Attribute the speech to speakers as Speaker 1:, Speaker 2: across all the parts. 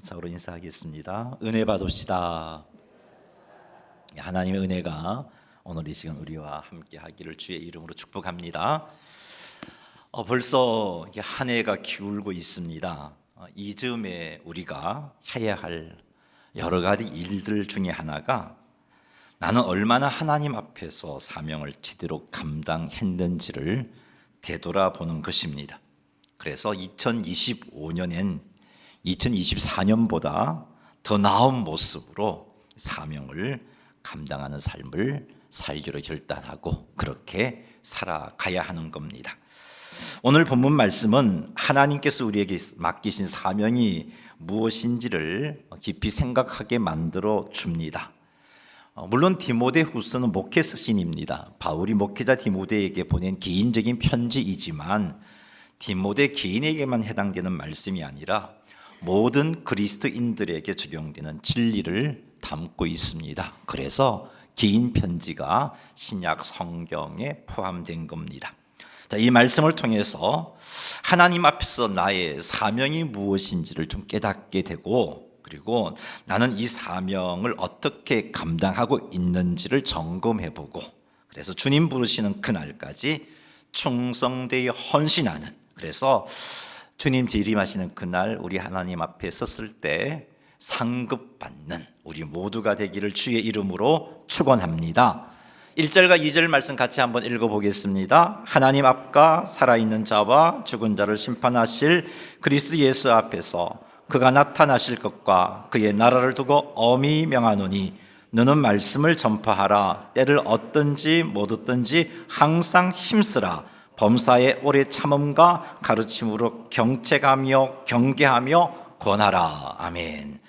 Speaker 1: 자으로 인사하겠습니다. 은혜 받읍시다. 하나님의 은혜가 오늘 이 시간 우리와 함께 하기를 주의 이름으로 축복합니다. 벌써 한 해가 기울고 있습니다. 이 즈음에 우리가 해야 할 여러 가지 일들 중에 하나가 나는 얼마나 하나님 앞에서 사명을 제대로 감당했는지를 되돌아보는 것입니다. 그래서 2025년엔 2024년보다 더 나은 모습으로 사명을 감당하는 삶을 살기로 결단하고 그렇게 살아가야 하는 겁니다. 오늘 본문 말씀은 하나님께서 우리에게 맡기신 사명이 무엇인지를 깊이 생각하게 만들어 줍니다. 물론 디모데후서는 목회 서신입니다. 바울이 목회자 디모데에게 보낸 개인적인 편지이지만 디모데 개인에게만 해당되는 말씀이 아니라 모든 그리스도인들에게 적용되는 진리를 담고 있습니다. 그래서 개인 편지가 신약 성경에 포함된 겁니다. 자, 이 말씀을 통해서 하나님 앞에서 나의 사명이 무엇인지를 좀 깨닫게 되고, 그리고 나는 이 사명을 어떻게 감당하고 있는지를 점검해보고, 그래서 주님 부르시는 그날까지 충성되어 헌신하는, 그래서 주님 재림하시는 그날 우리 하나님 앞에 섰을 때 상급받는 우리 모두가 되기를 주의 이름으로 축원합니다. 1절과 2절 말씀 같이 한번 읽어보겠습니다. 하나님 앞과 살아있는 자와 죽은 자를 심판하실 그리스도 예수 앞에서 그가 나타나실 것과 그의 나라를 두고 엄히 명하노니 너는 말씀을 전파하라. 때를 얻든지 못 얻든지 항상 힘쓰라. 범사의 오래 참음과 가르침으로 경책하며 경계하며 권하라. 아멘.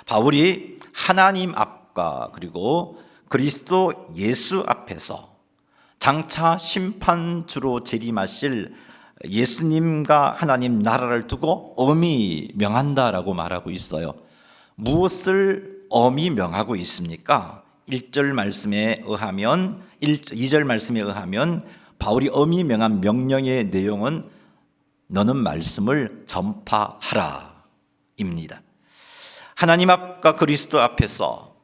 Speaker 1: 바울이 하나님 앞과 그리고 그리스도 예수 앞에서 장차 심판주로 재림하실 예수님과 하나님 나라를 두고 엄히 명한다라고 말하고 있어요. 무엇을 엄히 명하고 있습니까? 1절 말씀에 의하면 2절 말씀에 의하면 바울이 엄히 명한 명령의 내용은 너는 말씀을 전파하라 입니다. 하나님 앞과 그리스도 앞에서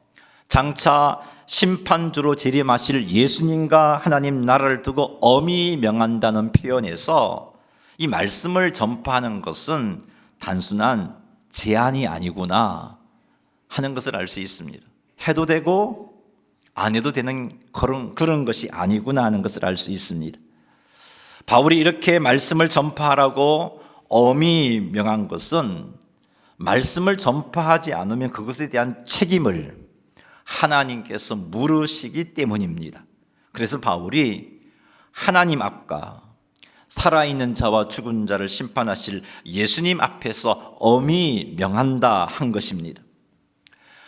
Speaker 1: 장차 심판주로 재림하실 예수님과 하나님 나라를 두고 엄히 명한다는 표현에서 이 말씀을 전파하는 것은 단순한 제안이 아니구나 하는 것을 알 수 있습니다. 해도 되고 안 해도 되는 그런 것이 아니구나 하는 것을 알 수 있습니다. 바울이 이렇게 말씀을 전파하라고 엄히 명한 것은 말씀을 전파하지 않으면 그것에 대한 책임을 하나님께서 물으시기 때문입니다. 그래서 바울이 하나님 앞과 살아있는 자와 죽은 자를 심판하실 예수님 앞에서 엄히 명한다 한 것입니다.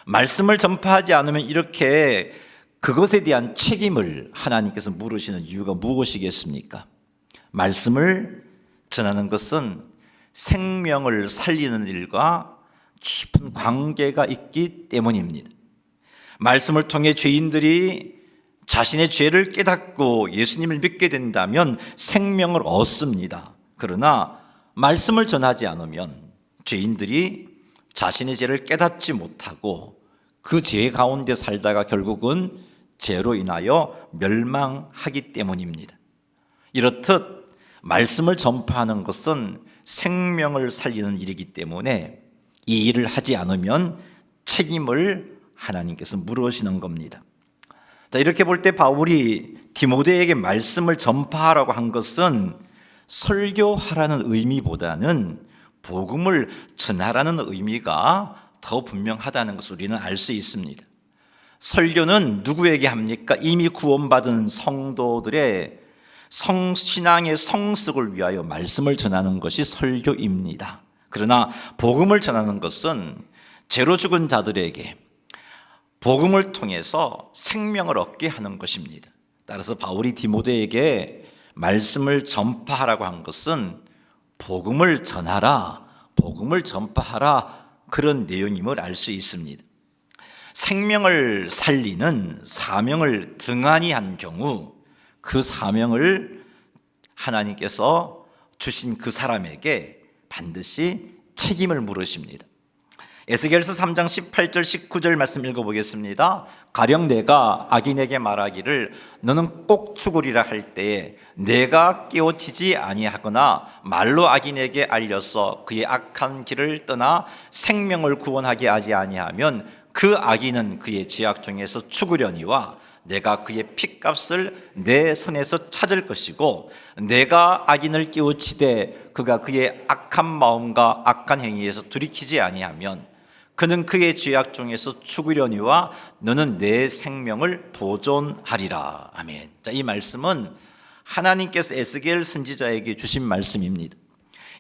Speaker 1: 말씀을 전파하지 않으면 이렇게 그것에 대한 책임을 하나님께서 물으시는 이유가 무엇이겠습니까? 말씀을 전하는 것은 생명을 살리는 일과 깊은 관계가 있기 때문입니다. 말씀을 통해 죄인들이 자신의 죄를 깨닫고 예수님을 믿게 된다면 생명을 얻습니다. 그러나 말씀을 전하지 않으면 죄인들이 자신의 죄를 깨닫지 못하고 그 죄 가운데 살다가 결국은 죄로 인하여 멸망하기 때문입니다. 이렇듯 말씀을 전파하는 것은 생명을 살리는 일이기 때문에 이 일을 하지 않으면 책임을 하나님께서 물으시는 겁니다. 자, 이렇게 볼 때 바울이 디모데에게 말씀을 전파하라고 한 것은 설교하라는 의미보다는 복음을 전하라는 의미가 더 분명하다는 것을 우리는 알 수 있습니다. 설교는 누구에게 합니까? 이미 구원받은 성도들의 신앙의 성숙을 위하여 말씀을 전하는 것이 설교입니다. 그러나 복음을 전하는 것은 죄로 죽은 자들에게 복음을 통해서 생명을 얻게 하는 것입니다. 따라서 바울이 디모데에게 말씀을 전파하라고 한 것은 복음을 전하라, 복음을 전파하라 그런 내용임을 알 수 있습니다. 생명을 살리는 사명을 등한히 한 경우 그 사명을 하나님께서 주신 그 사람에게 반드시 책임을 물으십니다. 에스겔서 3장 18절 19절 말씀 읽어보겠습니다. 가령 내가 악인에게 말하기를 너는 꼭 죽으리라 할 때에 내가 깨우치지 아니하거나 말로 악인에게 알려서 그의 악한 길을 떠나 생명을 구원하게 하지 아니하면 그 악인은 그의 죄악 중에서 죽으려니와 내가 그의 핏값을 내 손에서 찾을 것이고 내가 악인을 깨우치되 그가 그의 악한 마음과 악한 행위에서 돌이키지 아니하면 그는 그의 죄악 중에서 죽으려니와 너는 내 생명을 보존하리라. 아멘. 자, 이 말씀은 하나님께서 에스겔 선지자에게 주신 말씀입니다.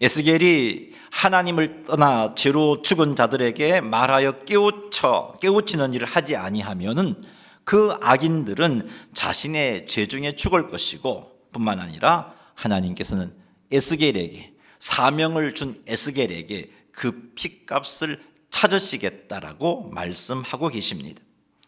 Speaker 1: 에스겔이 하나님을 떠나 죄로 죽은 자들에게 말하여 깨우치는 일을 하지 아니하면은 그 악인들은 자신의 죄 중에 죽을 것이고, 뿐만 아니라 하나님께서는 에스겔에게, 사명을 준 에스겔에게 그 핏값을 찾으시겠다라고 말씀하고 계십니다.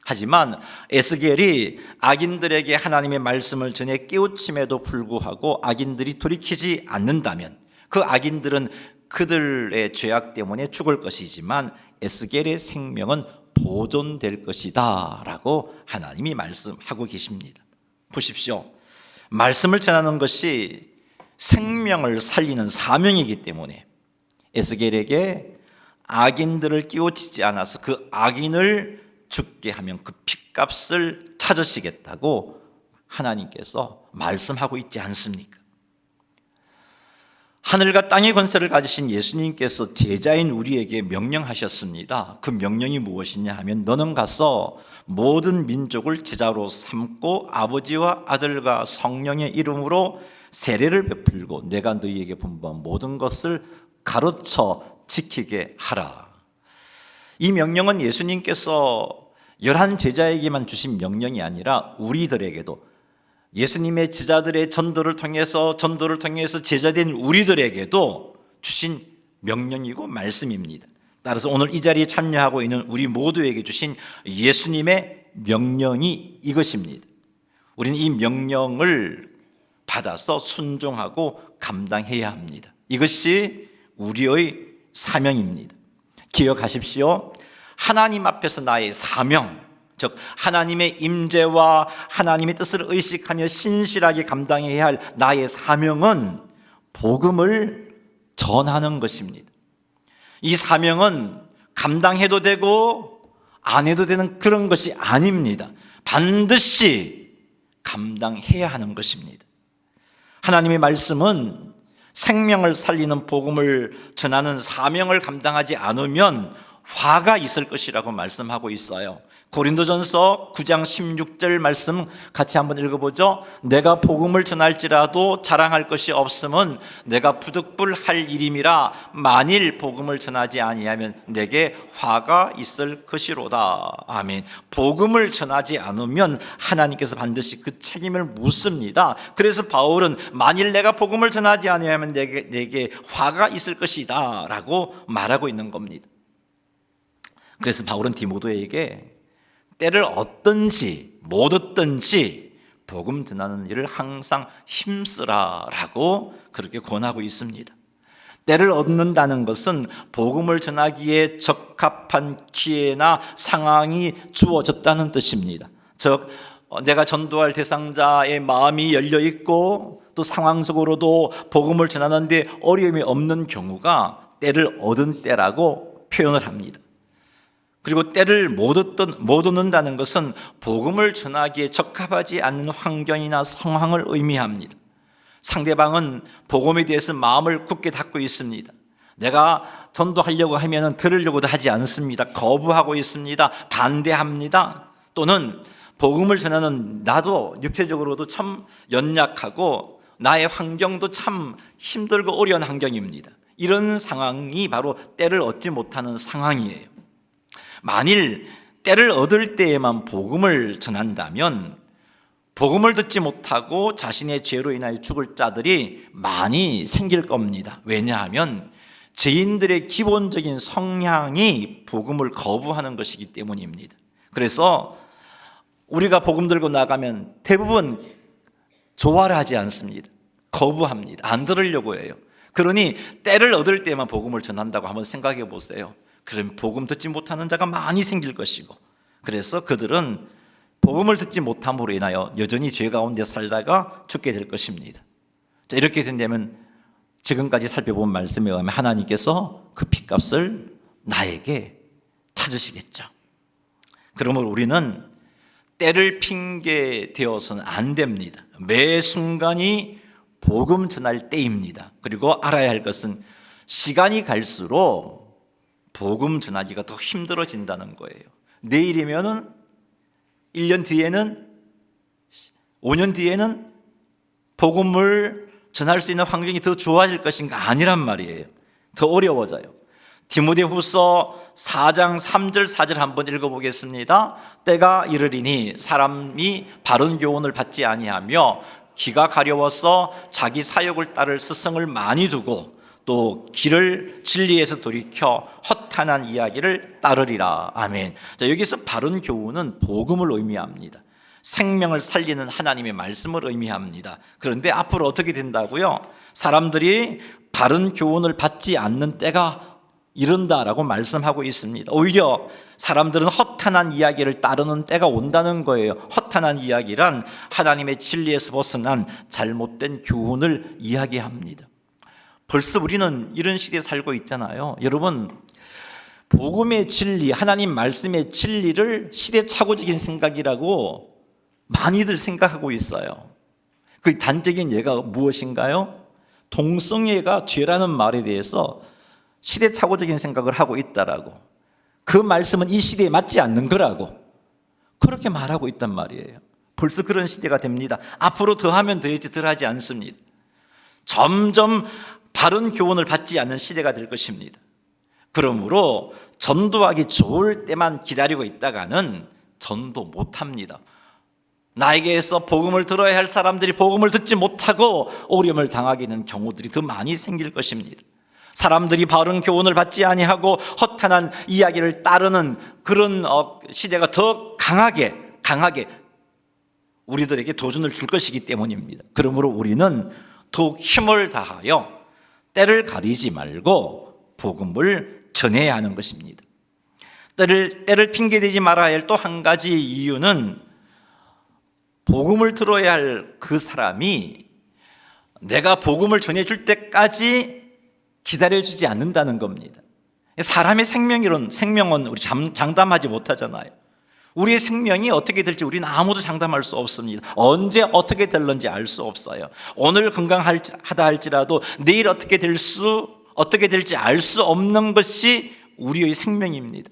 Speaker 1: 하지만 에스겔이 악인들에게 하나님의 말씀을 전해 깨우침에도 불구하고 악인들이 돌이키지 않는다면 그 악인들은 그들의 죄악 때문에 죽을 것이지만 에스겔의 생명은 보존될 것이다 라고 하나님이 말씀하고 계십니다. 보십시오. 말씀을 전하는 것이 생명을 살리는 사명이기 때문에 에스겔에게 악인들을 깨우치지 않아서 그 악인을 죽게 하면 그 핏값을 찾으시겠다고 하나님께서 말씀하고 있지 않습니까? 하늘과 땅의 권세를 가지신 예수님께서 제자인 우리에게 명령하셨습니다. 그 명령이 무엇이냐 하면 너는 가서 모든 민족을 제자로 삼고 아버지와 아들과 성령의 이름으로 세례를 베풀고 내가 너희에게 분부한 모든 것을 가르쳐 지키게 하라. 이 명령은 예수님께서 11 제자에게만 주신 명령이 아니라 우리들에게도, 예수님의 제자들의 전도를 통해서 제자된 우리들에게도 주신 명령이고 말씀입니다. 따라서 오늘 이 자리에 참여하고 있는 우리 모두에게 주신 예수님의 명령이 이것입니다. 우리는 이 명령을 받아서 순종하고 감당해야 합니다. 이것이 우리의 사명입니다. 기억하십시오. 하나님 앞에서 나의 사명, 즉 하나님의 임재와 하나님의 뜻을 의식하며 신실하게 감당해야 할 나의 사명은 복음을 전하는 것입니다. 이 사명은 감당해도 되고 안 해도 되는 그런 것이 아닙니다. 반드시 감당해야 하는 것입니다. 하나님의 말씀은 생명을 살리는 복음을 전하는 사명을 감당하지 않으면 화가 있을 것이라고 말씀하고 있어요. 고린도전서 9장 16절 말씀 같이 한번 읽어보죠. 내가 복음을 전할지라도 자랑할 것이 없음은 내가 부득불할 일임이라 만일 복음을 전하지 아니하면 내게 화가 있을 것이로다. 아멘. 복음을 전하지 않으면 하나님께서 반드시 그 책임을 묻습니다. 그래서 바울은 만일 내가 복음을 전하지 아니하면 내게 화가 있을 것이다 라고 말하고 있는 겁니다. 그래서 바울은 디모데에게 때를 얻든지 못 얻든지 복음 전하는 일을 항상 힘쓰라라고 그렇게 권하고 있습니다. 때를 얻는다는 것은 복음을 전하기에 적합한 기회나 상황이 주어졌다는 뜻입니다. 즉 내가 전도할 대상자의 마음이 열려 있고 또 상황적으로도 복음을 전하는데 어려움이 없는 경우가 때를 얻은 때라고 표현을 합니다. 그리고 때를 못 얻는다는 것은 복음을 전하기에 적합하지 않는 환경이나 상황을 의미합니다. 상대방은 복음에 대해서 마음을 굳게 닫고 있습니다. 내가 전도하려고 하면 들으려고도 하지 않습니다. 거부하고 있습니다. 반대합니다. 또는 복음을 전하는 나도 육체적으로도 참 연약하고 나의 환경도 참 힘들고 어려운 환경입니다. 이런 상황이 바로 때를 얻지 못하는 상황이에요. 만일 때를 얻을 때에만 복음을 전한다면 복음을 듣지 못하고 자신의 죄로 인하여 죽을 자들이 많이 생길 겁니다. 왜냐하면 죄인들의 기본적인 성향이 복음을 거부하는 것이기 때문입니다. 그래서 우리가 복음 들고 나가면 대부분 좋아를 하지 않습니다. 거부합니다. 안 들으려고 해요. 그러니 때를 얻을 때만 복음을 전한다고 한번 생각해 보세요. 그럼 복음 듣지 못하는 자가 많이 생길 것이고, 그래서 그들은 복음을 듣지 못함으로 인하여 여전히 죄 가운데 살다가 죽게 될 것입니다. 자, 이렇게 된다면 지금까지 살펴본 말씀에 의하면 하나님께서 그 핏값을 나에게 찾으시겠죠. 그러므로 우리는 때를 핑계 대어서는 안 됩니다. 매 순간이 복음 전할 때입니다. 그리고 알아야 할 것은 시간이 갈수록 복음 전하기가 더 힘들어진다는 거예요. 내일이면은 1년 뒤에는 5년 뒤에는 복음을 전할 수 있는 환경이 더 좋아질 것인가? 아니란 말이에요. 더 어려워져요. 디모데후서 4장 3절 4절 한번 읽어보겠습니다. 때가 이르리니 사람이 바른 교훈을 받지 아니하며 귀가 가려워서 자기 사욕을 따를 스승을 많이 두고 또 길을 진리에서 돌이켜 허탄한 이야기를 따르리라. 아멘. 자, 여기서 바른 교훈은 복음을 의미합니다. 생명을 살리는 하나님의 말씀을 의미합니다. 그런데 앞으로 어떻게 된다고요? 사람들이 바른 교훈을 받지 않는 때가 이른다라고 말씀하고 있습니다. 오히려 사람들은 허탄한 이야기를 따르는 때가 온다는 거예요. 허탄한 이야기란 하나님의 진리에서 벗어난 잘못된 교훈을 이야기합니다. 벌써 우리는 이런 시대에 살고 있잖아요. 여러분, 복음의 진리, 하나님 말씀의 진리를 시대착오적인 생각이라고 많이들 생각하고 있어요. 그 단적인 예가 무엇인가요? 동성애가 죄라는 말에 대해서 시대착오적인 생각을 하고 있다라고, 그 말씀은 이 시대에 맞지 않는 거라고 그렇게 말하고 있단 말이에요. 벌써 그런 시대가 됩니다. 앞으로 더하면 더했지 덜하지 않습니다. 점점 바른 교훈을 받지 않는 시대가 될 것입니다. 그러므로 전도하기 좋을 때만 기다리고 있다가는 전도 못합니다. 나에게서 복음을 들어야 할 사람들이 복음을 듣지 못하고 어려움을 당하게 되는 경우들이 더 많이 생길 것입니다. 사람들이 바른 교훈을 받지 아니하고 허탄한 이야기를 따르는 그런 시대가 더 강하게 우리들에게 도전을 줄 것이기 때문입니다. 그러므로 우리는 더욱 힘을 다하여 때를 가리지 말고 복음을 전해야 하는 것입니다. 때를 핑계대지 말아야 할 또 한 가지 이유는 복음을 들어야 할 그 사람이 내가 복음을 전해줄 때까지 기다려주지 않는다는 겁니다. 사람의 생명은 우리 장담하지 못하잖아요. 우리의 생명이 어떻게 될지 우리는 아무도 장담할 수 없습니다. 언제 어떻게 될런지 알 수 없어요. 오늘 건강하다 할지라도 내일 어떻게 될지 알 수 없는 것이 우리의 생명입니다.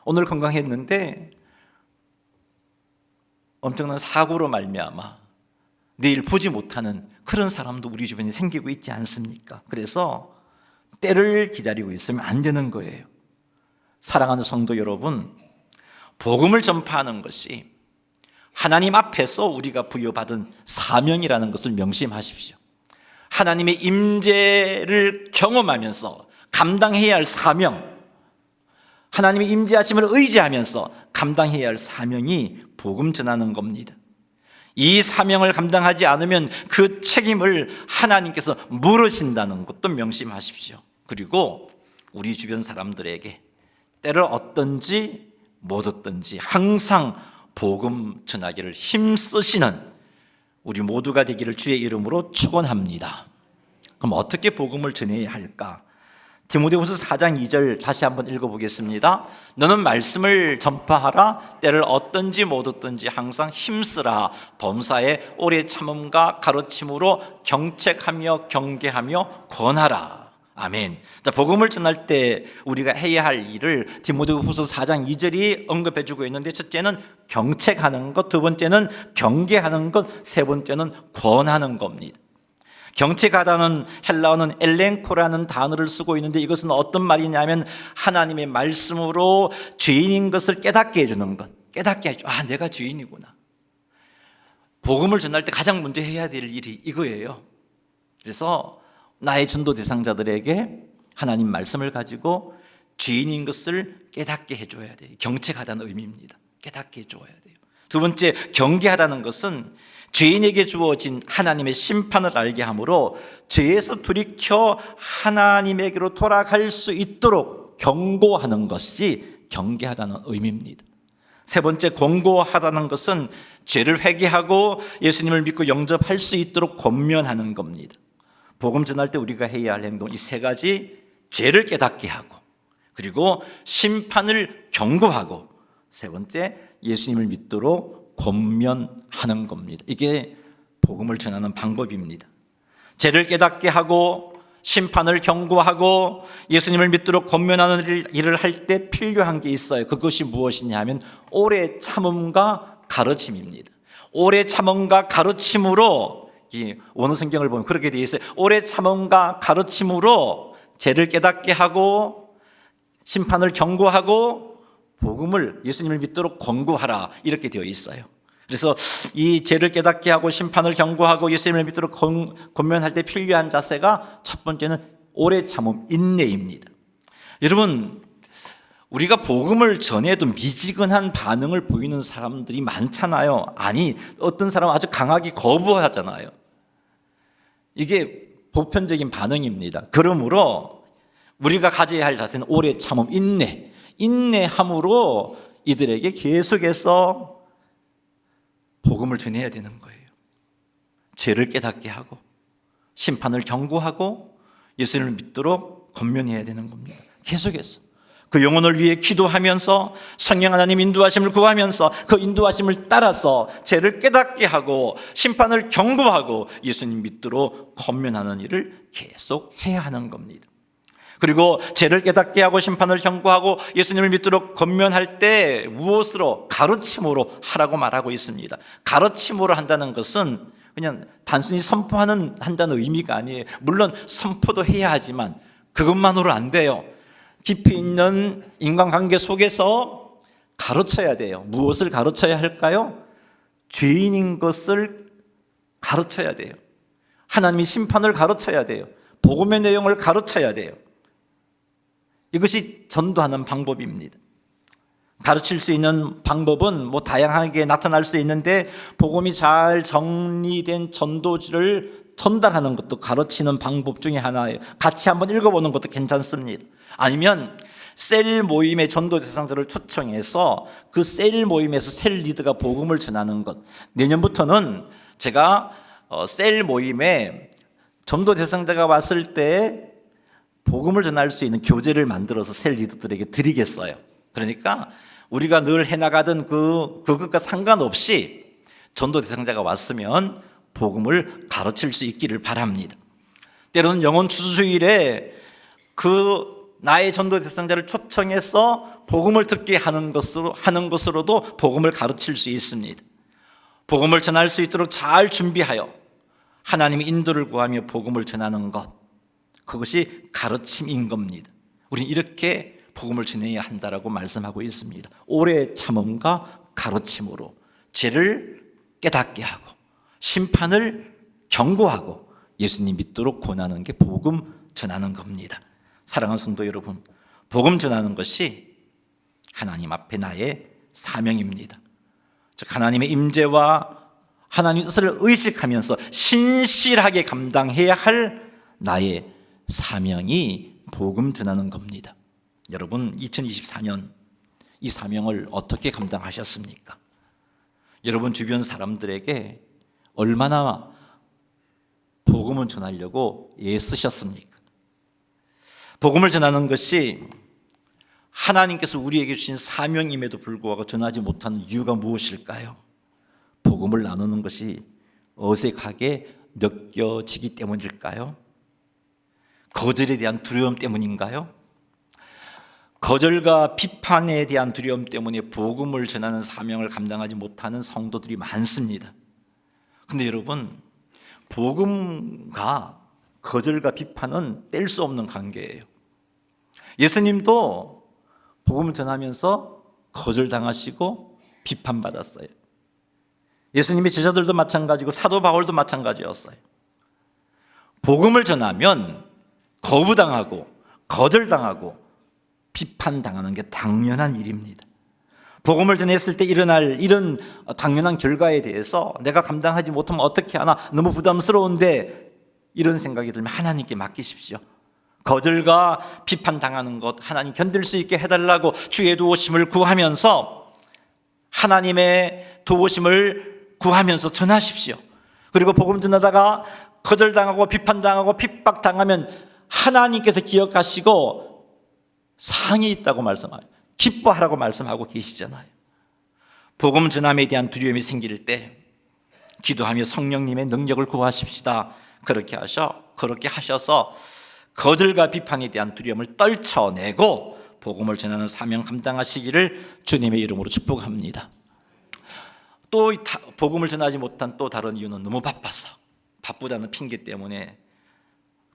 Speaker 1: 오늘 건강했는데 엄청난 사고로 말미암아 내일 보지 못하는 그런 사람도 우리 주변에 생기고 있지 않습니까? 그래서 때를 기다리고 있으면 안 되는 거예요. 사랑하는 성도 여러분, 복음을 전파하는 것이 하나님 앞에서 우리가 부여받은 사명이라는 것을 명심하십시오. 하나님의 임재를 경험하면서 감당해야 할 사명, 하나님의 임재하심을 의지하면서 감당해야 할 사명이 복음 전하는 겁니다. 이 사명을 감당하지 않으면 그 책임을 하나님께서 물으신다는 것도 명심하십시오. 그리고 우리 주변 사람들에게 때를 어떤지 못 어떤지 항상 복음 전하기를 힘쓰시는 우리 모두가 되기를 주의 이름으로 축원합니다. 그럼 어떻게 복음을 전해야 할까? 디모데후서 4장 2절 다시 한번 읽어보겠습니다. 너는 말씀을 전파하라. 때를 어떤지 못 어떤지 항상 힘쓰라. 범사에 오래 참음과 가르침으로 경책하며 경계하며 권하라. 아멘. 자, 복음을 전할 때 우리가 해야 할 일을 디모데후서 4장 2절이 언급해주고 있는데, 첫째는 경책하는 것, 두 번째는 경계하는 것, 세 번째는 권하는 겁니다. 경책하다는 헬라어는 엘렌코라는 단어를 쓰고 있는데, 이것은 어떤 말이냐면 하나님의 말씀으로 죄인인 것을 깨닫게 해주는 것. 깨닫게 해줘. 아, 내가 죄인이구나. 복음을 전할 때 가장 먼저 해야 될 일이 이거예요. 그래서 나의 전도 대상자들에게 하나님 말씀을 가지고 죄인인 것을 깨닫게 해줘야 돼요. 경책하다는 의미입니다. 깨닫게 해줘야 돼요. 두 번째, 경계하다는 것은 죄인에게 주어진 하나님의 심판을 알게 함으로 죄에서 돌이켜 하나님에게로 돌아갈 수 있도록 경고하는 것이 경계하다는 의미입니다. 세 번째, 권고하다는 것은 죄를 회개하고 예수님을 믿고 영접할 수 있도록 권면하는 겁니다. 복음 전할 때 우리가 해야 할 행동, 이 세 가지: 죄를 깨닫게 하고, 그리고 심판을 경고하고, 세 번째, 예수님을 믿도록 권면하는 겁니다. 이게 복음을 전하는 방법입니다. 죄를 깨닫게 하고 심판을 경고하고 예수님을 믿도록 권면하는 일을 할 때 필요한 게 있어요. 그것이 무엇이냐 하면 오래 참음과 가르침입니다. 오래 참음과 가르침으로, 이 원어 성경을 보면 그렇게 되어 있어요. 오래 참음과 가르침으로 죄를 깨닫게 하고 심판을 경고하고 복음을, 예수님을 믿도록 권고하라, 이렇게 되어 있어요. 그래서 이 죄를 깨닫게 하고 심판을 경고하고 예수님을 믿도록 권면할 때 필요한 자세가, 첫 번째는 오래 참음, 인내입니다. 여러분, 우리가 복음을 전해도 미지근한 반응을 보이는 사람들이 많잖아요. 아니, 어떤 사람은 아주 강하게 거부하잖아요. 이게 보편적인 반응입니다. 그러므로 우리가 가져야 할 자세는 오래 참음, 인내함으로 이들에게 계속해서 복음을 전해야 되는 거예요. 죄를 깨닫게 하고 심판을 경고하고 예수님을 믿도록 권면해야 되는 겁니다. 계속해서 그 영혼을 위해 기도하면서 성령 하나님 인도하심을 구하면서 그 인도하심을 따라서 죄를 깨닫게 하고 심판을 경고하고 예수님 믿도록 권면하는 일을 계속 해야 하는 겁니다. 그리고 죄를 깨닫게 하고 심판을 경고하고 예수님을 믿도록 권면할 때 무엇으로? 가르침으로 하라고 말하고 있습니다. 가르침으로 한다는 것은 그냥 단순히 한다는 의미가 아니에요. 물론 선포도 해야 하지만 그것만으로 안 돼요. 깊이 있는 인간관계 속에서 가르쳐야 돼요. 무엇을 가르쳐야 할까요? 죄인인 것을 가르쳐야 돼요. 하나님의 심판을 가르쳐야 돼요. 복음의 내용을 가르쳐야 돼요. 이것이 전도하는 방법입니다. 가르칠 수 있는 방법은 다양하게 나타날 수 있는데, 복음이 잘 정리된 전도지를 전달하는 것도 가르치는 방법 중에 하나예요. 같이 한번 읽어보는 것도 괜찮습니다. 아니면 셀 모임의 전도 대상자를 초청해서 그 셀 모임에서 셀 리더가 복음을 전하는 것. 내년부터는 제가 셀 모임에 전도 대상자가 왔을 때 복음을 전할 수 있는 교재를 만들어서 셀 리더들에게 드리겠어요. 그러니까 우리가 늘 해나가던 그것과 상관없이 전도 대상자가 왔으면 복음을 가르칠 수 있기를 바랍니다. 때로는 영혼 추수일에 나의 전도 대상자를 초청해서 복음을 듣게 하는 것으로도 복음을 가르칠 수 있습니다. 복음을 전할 수 있도록 잘 준비하여 하나님의 인도를 구하며 복음을 전하는 것, 그것이 가르침인 겁니다. 우리는 이렇게 복음을 전해야 한다라고 말씀하고 있습니다. 오래 참음과 가르침으로 죄를 깨닫게 하고 심판을 경고하고 예수님 믿도록 권하는 게 복음 전하는 겁니다. 사랑하는 성도 여러분, 복음 전하는 것이 하나님 앞에 나의 사명입니다. 즉 하나님의 임재와 하나님의 뜻을 의식하면서 신실하게 감당해야 할 나의 사명이 복음 전하는 겁니다. 여러분, 2024년 이 사명을 어떻게 감당하셨습니까? 여러분 주변 사람들에게 얼마나 복음을 전하려고 애쓰셨습니까? 복음을 전하는 것이 하나님께서 우리에게 주신 사명임에도 불구하고 전하지 못하는 이유가 무엇일까요? 복음을 나누는 것이 어색하게 느껴지기 때문일까요? 거절에 대한 두려움 때문인가요? 거절과 비판에 대한 두려움 때문에 복음을 전하는 사명을 감당하지 못하는 성도들이 많습니다. 그런데 여러분, 복음과 거절과 비판은 뗄 수 없는 관계예요. 예수님도 복음을 전하면서 거절당하시고 비판받았어요. 예수님의 제자들도 마찬가지고 사도 바울도 마찬가지였어요. 복음을 전하면 거부당하고 거절당하고 비판당하는 게 당연한 일입니다. 복음을 전했을 때 일어날 이런 당연한 결과에 대해서 내가 감당하지 못하면 어떻게 하나, 너무 부담스러운데, 이런 생각이 들면 하나님께 맡기십시오. 거절과 비판당하는 것 하나님 견딜 수 있게 해달라고 주의 도우심을 구하면서 하나님의 도우심을 구하면서 전하십시오. 그리고 복음 전하다가 거절당하고 비판당하고 핍박당하면 하나님께서 기억하시고 상이 있다고 말씀하고 기뻐하라고 말씀하고 계시잖아요. 복음 전함에 대한 두려움이 생길 때 기도하며 성령님의 능력을 구하십시다. 그렇게 하셔서 거절과 비판에 대한 두려움을 떨쳐내고 복음을 전하는 사명 감당하시기를 주님의 이름으로 축복합니다. 또 복음을 전하지 못한 또 다른 이유는 너무 바빠서, 바쁘다는 핑계 때문에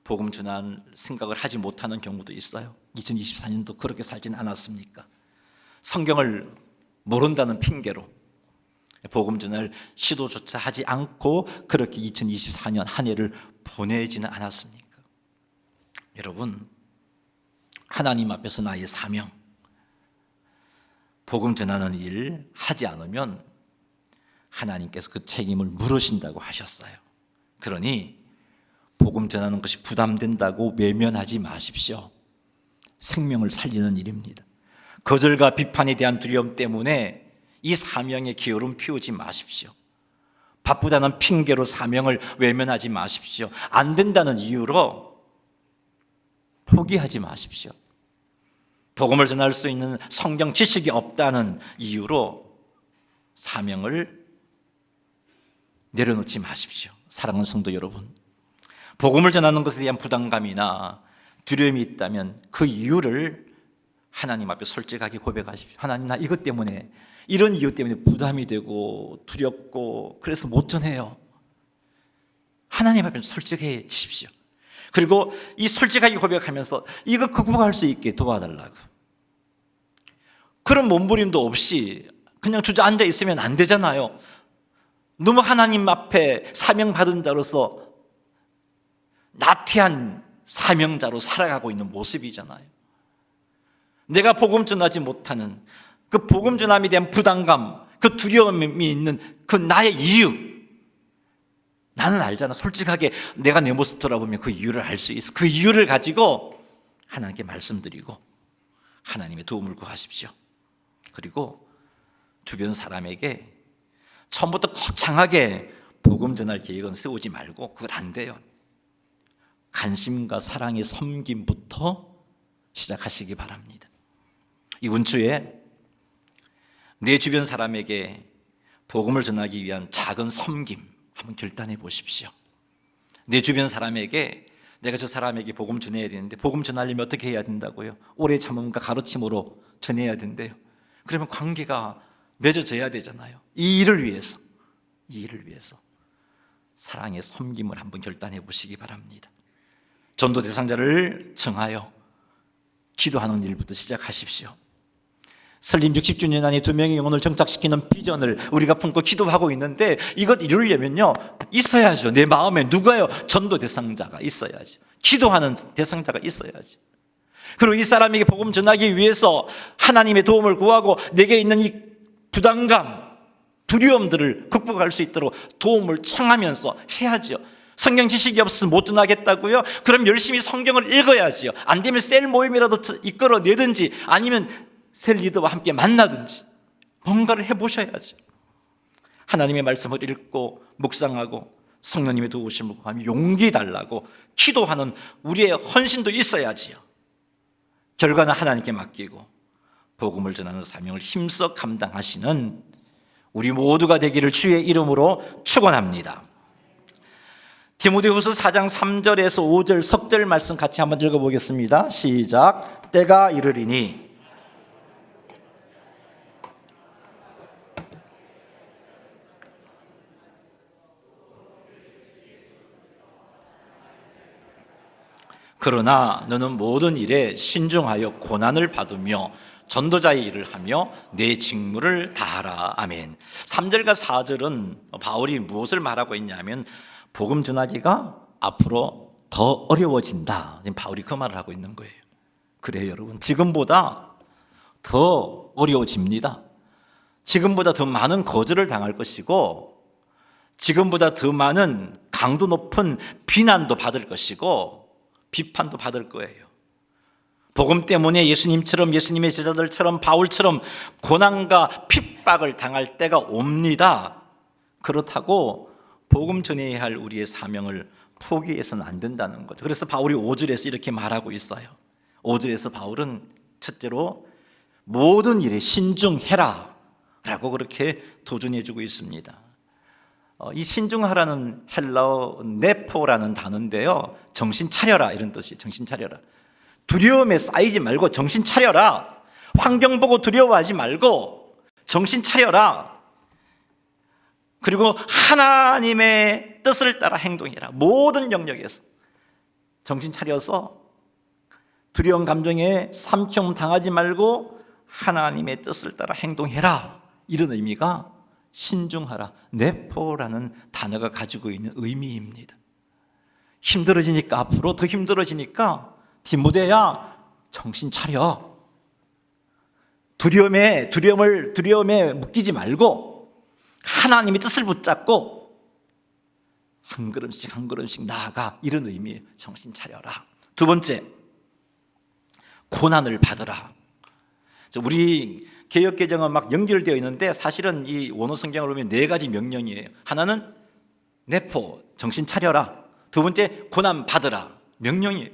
Speaker 1: 복음 전할 생각을 하지 못하는 경우도 있어요. 2024년도 그렇게 살진 않았습니까? 성경을 모른다는 핑계로 복음 전할 시도조차 하지 않고 그렇게 2024년 한 해를 보내지는 않았습니까? 여러분, 하나님 앞에서 나의 사명, 복음 전하는 일 하지 않으면 하나님께서 그 책임을 물으신다고 하셨어요. 그러니 복음 전하는 것이 부담된다고 외면하지 마십시오. 생명을 살리는 일입니다. 거절과 비판에 대한 두려움 때문에 이 사명에 게으름 피우지 마십시오. 바쁘다는 핑계로 사명을 외면하지 마십시오. 안 된다는 이유로 포기하지 마십시오. 복음을 전할 수 있는 성경 지식이 없다는 이유로 사명을 내려놓지 마십시오. 사랑하는 성도 여러분, 복음을 전하는 것에 대한 부담감이나 두려움이 있다면 그 이유를 하나님 앞에 솔직하게 고백하십시오. 하나님, 나 이것 때문에, 이런 이유 때문에 부담이 되고 두렵고 그래서 못 전해요. 하나님 앞에 솔직해지십시오. 그리고 이 솔직하게 고백하면서 이거 극복할 수 있게 도와달라고. 그런 몸부림도 없이 그냥 주저앉아 있으면 안 되잖아요. 너무 하나님 앞에 사명받은 자로서 나태한 사명자로 살아가고 있는 모습이잖아요. 내가 복음 전하지 못하는 그 복음 전함에 대한 부담감, 그 두려움이 있는 그 나의 이유, 나는 알잖아. 솔직하게 내가 내 모습 돌아보면 그 이유를 알 수 있어. 그 이유를 가지고 하나님께 말씀드리고 하나님의 도움을 구하십시오. 그리고 주변 사람에게 처음부터 거창하게 복음 전할 계획은 세우지 말고 그것 안 돼요. 관심과 사랑의 섬김부터 시작하시기 바랍니다. 이번 주에 내 주변 사람에게 복음을 전하기 위한 작은 섬김 한번 결단해 보십시오. 내 주변 사람에게 내가 저 사람에게 복음 전해야 되는데 복음 전하려면 어떻게 해야 된다고요? 오래 참음과 가르침으로 전해야 된대요. 그러면 관계가 맺어져야 되잖아요. 이 일을 위해서 사랑의 섬김을 한번 결단해 보시기 바랍니다. 전도 대상자를 정하여 기도하는 일부터 시작하십시오. 설립 60주년 안에 2명의 영혼을 정착시키는 비전을 우리가 품고 기도하고 있는데 이것 이루려면요 있어야죠. 내 마음에 누가요? 전도 대상자가 있어야죠. 기도하는 대상자가 있어야죠. 그리고 이 사람에게 복음 전하기 위해서 하나님의 도움을 구하고 내게 있는 이 부담감, 두려움들을 극복할 수 있도록 도움을 청하면서 해야죠. 성경 지식이 없으면 못 전하겠다고요? 그럼 열심히 성경을 읽어야지요. 안 되면 셀 모임이라도 이끌어내든지 아니면 셀 리더와 함께 만나든지 뭔가를 해보셔야죠. 하나님의 말씀을 읽고 묵상하고 성령님의 도우심을 구하며 용기 달라고 기도하는 우리의 헌신도 있어야지요. 결과는 하나님께 맡기고 복음을 전하는 사명을 힘써 감당하시는 우리 모두가 되기를 주의 이름으로 축원합니다. 디모데후서 4장 3절에서 5절 석절 말씀 같이 한번 읽어보겠습니다. 시작. 때가 이르리니 그러나 너는 모든 일에 신중하여 고난을 받으며 전도자의 일을 하며 내 직무를 다하라. 아멘. 3절과 4절은 바울이 무엇을 말하고 있냐면 복음 전하기가 앞으로 더 어려워진다. 지금 바울이 그 말을 하고 있는 거예요. 그래요, 여러분. 지금보다 더 어려워집니다. 지금보다 더 많은 거절을 당할 것이고 지금보다 더 많은 강도 높은 비난도 받을 것이고 비판도 받을 거예요. 복음 때문에 예수님처럼, 예수님의 제자들처럼, 바울처럼 고난과 핍박을 당할 때가 옵니다. 그렇다고 복음 전해야 할 우리의 사명을 포기해서는 안 된다는 거죠. 그래서 바울이 5절에서 이렇게 말하고 있어요. 5절에서 바울은 첫째로 모든 일에 신중해라 라고 그렇게 도전해 주고 있습니다. 이 신중하라는 헬라어 네포라는 단어인데요, 정신 차려라 이런 뜻이에요. 정신 차려라. 두려움에 쌓이지 말고 정신 차려라. 환경 보고 두려워하지 말고 정신 차려라. 그리고 하나님의 뜻을 따라 행동해라. 모든 영역에서 정신 차려서 두려운 감정에 삼총 당하지 말고 하나님의 뜻을 따라 행동해라. 이런 의미가 신중하라, 네포라는 단어가 가지고 있는 의미입니다. 힘들어지니까, 앞으로 더 힘들어지니까 디모데야 정신 차려. 두려움에 묶이지 말고 하나님의 뜻을 붙잡고 한 걸음씩 한 걸음씩 나아가. 이런 의미예요. 정신 차려라. 두 번째, 고난을 받으라. 우리 개역개정은 막 연결되어 있는데 사실은 이 원어 성경을 보면 4가지 명령이에요. 하나는 네포, 정신 차려라. 두 번째, 고난 받으라, 명령이에요.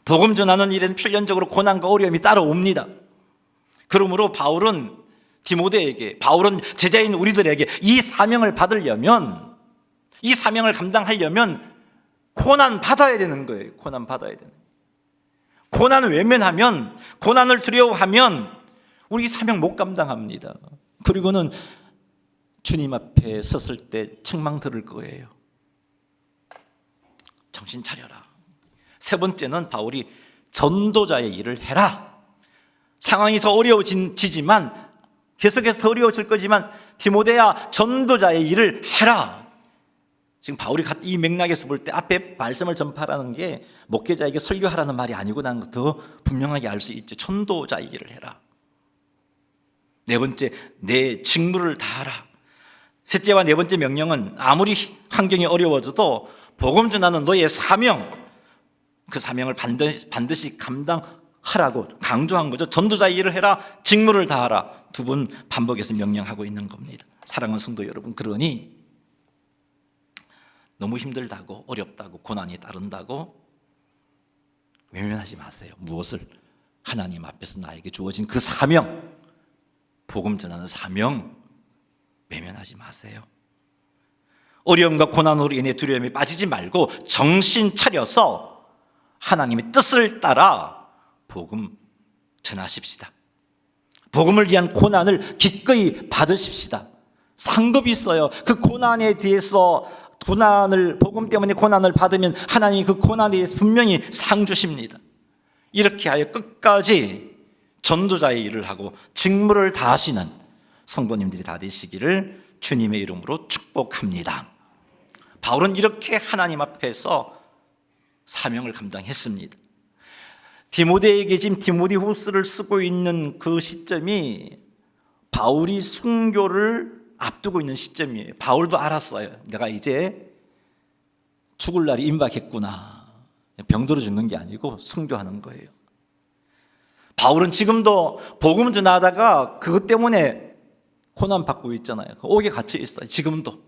Speaker 1: 복음 전하는 일에는 필연적으로 고난과 어려움이 따라옵니다. 그러므로 바울은 디모데에게, 바울은 제자인 우리들에게 이 사명을 받으려면, 이 사명을 감당하려면 고난 받아야 되는 거예요. 고난 받아야 되는 거예요. 고난을 외면하면, 고난을 두려워하면 우리 사명 못 감당합니다. 그리고는 주님 앞에 섰을 때 책망 들을 거예요. 정신 차려라. 세 번째는 바울이 전도자의 일을 해라. 상황이 더 어려워지지만, 계속해서 더 어려워질 거지만 디모데야 전도자의 일을 해라. 지금 바울이 이 맥락에서 볼 때 앞에 말씀을 전파하라는 게 목회자에게 설교하라는 말이 아니구나 하는 걸 더 분명하게 알 수 있죠. 전도자의 일을 해라. 네 번째, 내 직무를 다하라. 셋째와 네 번째 명령은 아무리 환경이 어려워져도 복음 전하는 너의 사명, 그 사명을 반드시 감당하라고 강조한 거죠. 전도자의 일을 해라, 직무를 다하라. 두 번 반복해서 명령하고 있는 겁니다. 사랑하는 성도 여러분, 그러니 너무 힘들다고, 어렵다고, 고난이 따른다고 외면하지 마세요. 무엇을? 하나님 앞에서 나에게 주어진 그 사명, 복음 전하는 사명 외면하지 마세요. 어려움과 고난으로 인해 두려움에 빠지지 말고 정신 차려서 하나님의 뜻을 따라 복음 전하십시다. 복음을 위한 고난을 기꺼이 받으십시다. 상급이 있어요. 그 고난에 대해서, 복음 때문에 고난을 받으면 하나님이 그 고난에 대해서 분명히 상 주십니다. 이렇게 하여 끝까지 전도자의 일을 하고 직무를 다하시는 성도님들이 다 되시기를 주님의 이름으로 축복합니다. 바울은 이렇게 하나님 앞에서 사명을 감당했습니다. 디모데에게 지금 디모데후서를 쓰고 있는 그 시점이 바울이 순교를 앞두고 있는 시점이에요. 바울도 알았어요. 내가 이제 죽을 날이 임박했구나. 병들어 죽는 게 아니고 순교하는 거예요. 바울은 지금도 복음 전하다가 그것 때문에 고난 받고 있잖아요. 옥에 갇혀 있어요. 지금도.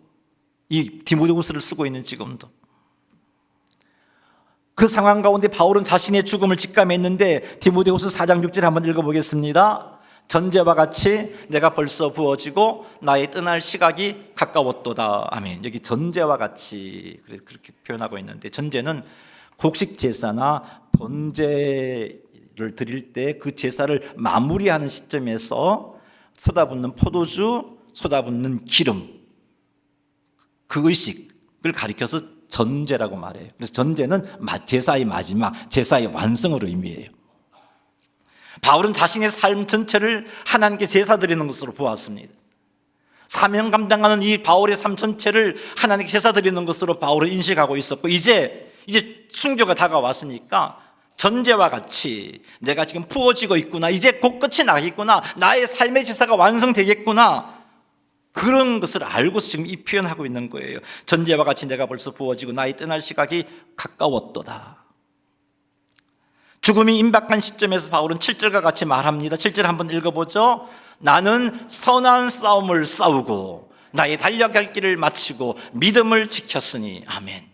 Speaker 1: 이 디모데후서를 쓰고 있는 지금도. 그 상황 가운데 바울은 자신의 죽음을 직감했는데 디모데후서 4장 6절 한번 읽어보겠습니다. 전제와 같이 내가 벌써 부어지고 나의 떠날 시각이 가까웠도다. 아멘. 여기 전제와 같이 그렇게 표현하고 있는데, 전제는 곡식 제사나 번제를 드릴 때 그 제사를 마무리하는 시점에서 쏟아붓는 포도주, 쏟아붓는 기름, 그 의식을 가리켜서 전제라고 말해요. 그래서 전제는 제사의 마지막, 제사의 완성을 의미해요. 바울은 자신의 삶 전체를 하나님께 제사 드리는 것으로 보았습니다. 사명 감당하는 이 바울의 삶 전체를 하나님께 제사 드리는 것으로 바울은 인식하고 있었고, 이제 순교가 다가왔으니까 전제와 같이 내가 지금 부어지고 있구나, 이제 곧 끝이 나겠구나, 나의 삶의 제사가 완성되겠구나, 그런 것을 알고서 지금 이 표현하고 있는 거예요. 전제와 같이 내가 벌써 부어지고 나의 떠날 시각이 가까웠도다. 죽음이 임박한 시점에서 바울은 7절과 같이 말합니다. 7절 한번 읽어보죠. 나는 선한 싸움을 싸우고 나의 달려갈 길을 마치고 믿음을 지켰으니. 아멘.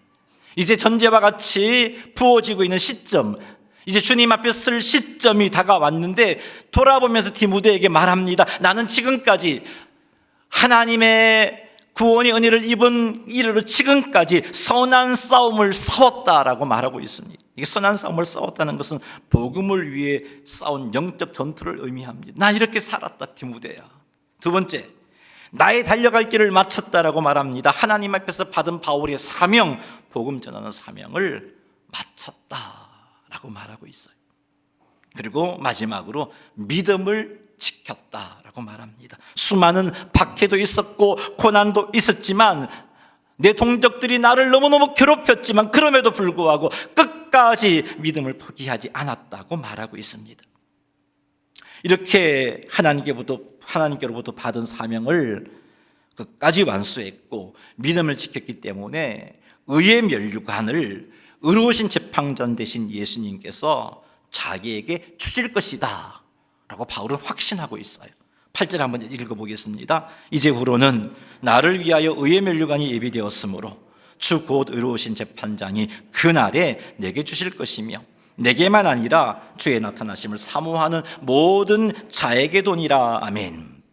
Speaker 1: 이제 전제와 같이 부어지고 있는 시점, 이제 주님 앞에 쓸 시점이 다가왔는데 돌아보면서 디모데에게 말합니다. 나는 지금까지 하나님의 구원의 은혜를 입은 이르러 지금까지 선한 싸움을 싸웠다라고 말하고 있습니다. 이게 선한 싸움을 싸웠다는 것은 복음을 위해 싸운 영적 전투를 의미합니다. 나 이렇게 살았다, 디모데야. 두 번째, 나의 달려갈 길을 마쳤다라고 말합니다. 하나님 앞에서 받은 바울의 사명, 복음 전하는 사명을 마쳤다라고 말하고 있어요. 그리고 마지막으로 믿음을 지켰다라고 말합니다. 수많은 박해도 있었고 고난도 있었지만 내 동족들이 나를 너무너무 괴롭혔지만 그럼에도 불구하고 끝까지 믿음을 포기하지 않았다고 말하고 있습니다. 이렇게 하나님께로부터 받은 사명을 끝까지 완수했고 믿음을 지켰기 때문에 의의 면류관을 의로우신 재판관 되신 예수님께서 자기에게 주실 것이다 라고 바울은 확신하고 있어요. 8절 한번 읽어보겠습니다. 이제후로는 나를 위하여 의의 면류관이 예비되었으므로 주 곧 의로우신 재판장이 그날에 내게 주실 것이며 내게만 아니라 주의 나타나심을 사모하는 모든 자에게도니라. 아멘.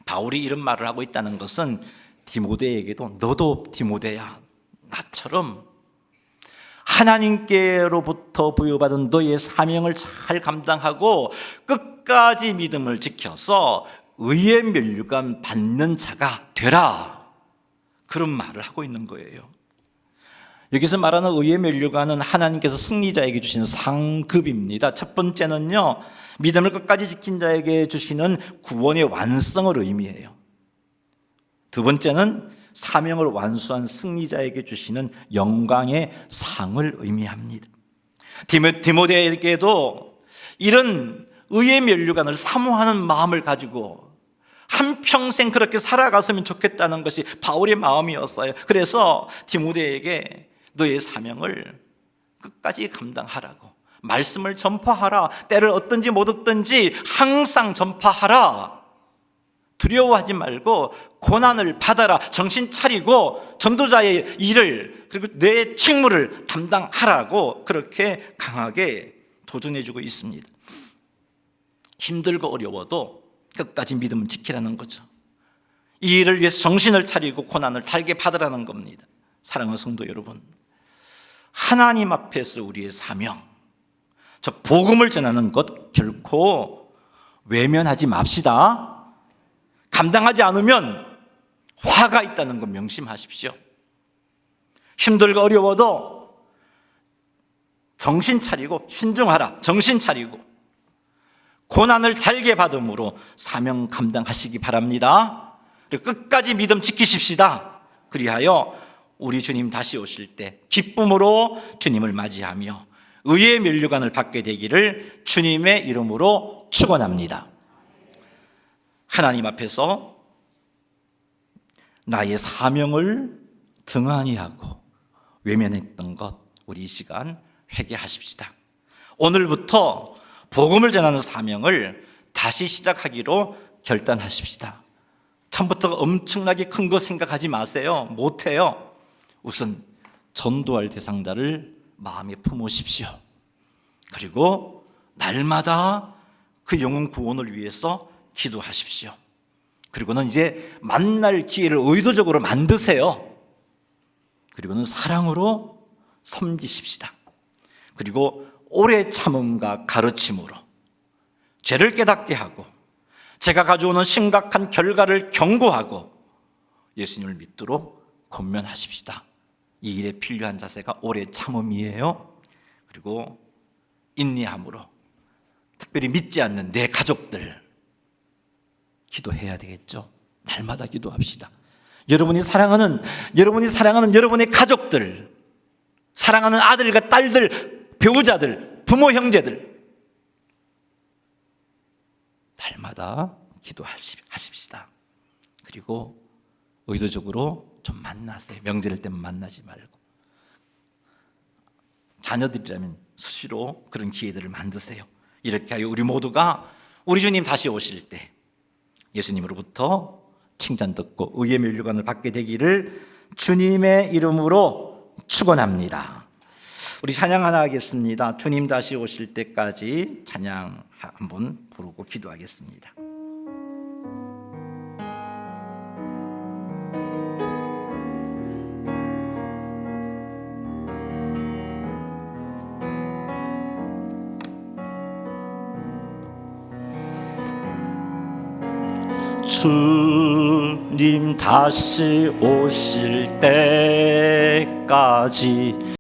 Speaker 1: 바울이 이런 말을 하고 있다는 것은 디모데에게도 너도 디모데야, 나처럼 하나님께로부터 부여받은 너의 사명을 잘 감당하고 끝까지 믿음을 지켜서 의의 면류관 받는 자가 되라, 그런 말을 하고 있는 거예요. 여기서 말하는 의의 면류관은 하나님께서 승리자에게 주시는 상급입니다. 첫 번째는요, 믿음을 끝까지 지킨 자에게 주시는 구원의 완성을 의미해요. 두 번째는 사명을 완수한 승리자에게 주시는 영광의 상을 의미합니다. 디모데에게도 이런 의의 면류관을 사모하는 마음을 가지고 한평생 그렇게 살아갔으면 좋겠다는 것이 바울의 마음이었어요. 그래서 디모데에게 너의 사명을 끝까지 감당하라고, 말씀을 전파하라, 때를 얻든지 못 얻든지 항상 전파하라, 두려워하지 말고 고난을 받아라, 정신 차리고 전도자의 일을 그리고 내 책무를 담당하라고 그렇게 강하게 도전해주고 있습니다. 힘들고 어려워도 끝까지 믿음을 지키라는 거죠. 이 일을 위해서 정신을 차리고 고난을 달게 받으라는 겁니다. 사랑하는 성도 여러분, 하나님 앞에서 우리의 사명, 저 복음을 전하는 것 결코 외면하지 맙시다. 감당하지 않으면 화가 있다는 거 명심하십시오. 힘들고 어려워도 정신 차리고 신중하라, 정신 차리고 고난을 달게 받음으로 사명 감당하시기 바랍니다. 그리고 끝까지 믿음 지키십시다. 그리하여 우리 주님 다시 오실 때 기쁨으로 주님을 맞이하며 의의 면류관을 받게 되기를 주님의 이름으로 축원합니다. 하나님 앞에서 나의 사명을 등한히 하고 외면했던 것, 우리 이 시간 회개하십시다. 오늘부터 복음을 전하는 사명을 다시 시작하기로 결단하십시다. 처음부터 엄청나게 큰 거 생각하지 마세요. 못해요. 우선 전도할 대상자를 마음에 품으십시오. 그리고 날마다 그 영혼 구원을 위해서 기도하십시오. 그리고는 이제 만날 기회를 의도적으로 만드세요. 그리고는 사랑으로 섬기십시다. 그리고 오래 참음과 가르침으로 죄를 깨닫게 하고 제가 가져오는 심각한 결과를 경고하고 예수님을 믿도록 권면하십시다. 이 일에 필요한 자세가 오래 참음이에요. 그리고 인내함으로 특별히 믿지 않는 내 가족들 기도해야 되겠죠. 날마다 기도합시다. 여러분이 사랑하는 여러분의 가족들, 사랑하는 아들과 딸들, 배우자들, 부모 형제들 날마다 기도하십시다. 그리고 의도적으로 좀 만나세요. 명절 때만 만나지 말고 자녀들이라면 수시로 그런 기회들을 만드세요. 이렇게 하여 우리 모두가 우리 주님 다시 오실 때 예수님으로부터 칭찬 듣고 의의 면류관을 받게 되기를 주님의 이름으로 축원합니다. 우리 찬양 하나 하겠습니다. 주님 다시 오실 때까지 찬양 한번 부르고 기도하겠습니다. 주님 다시 오실 때까지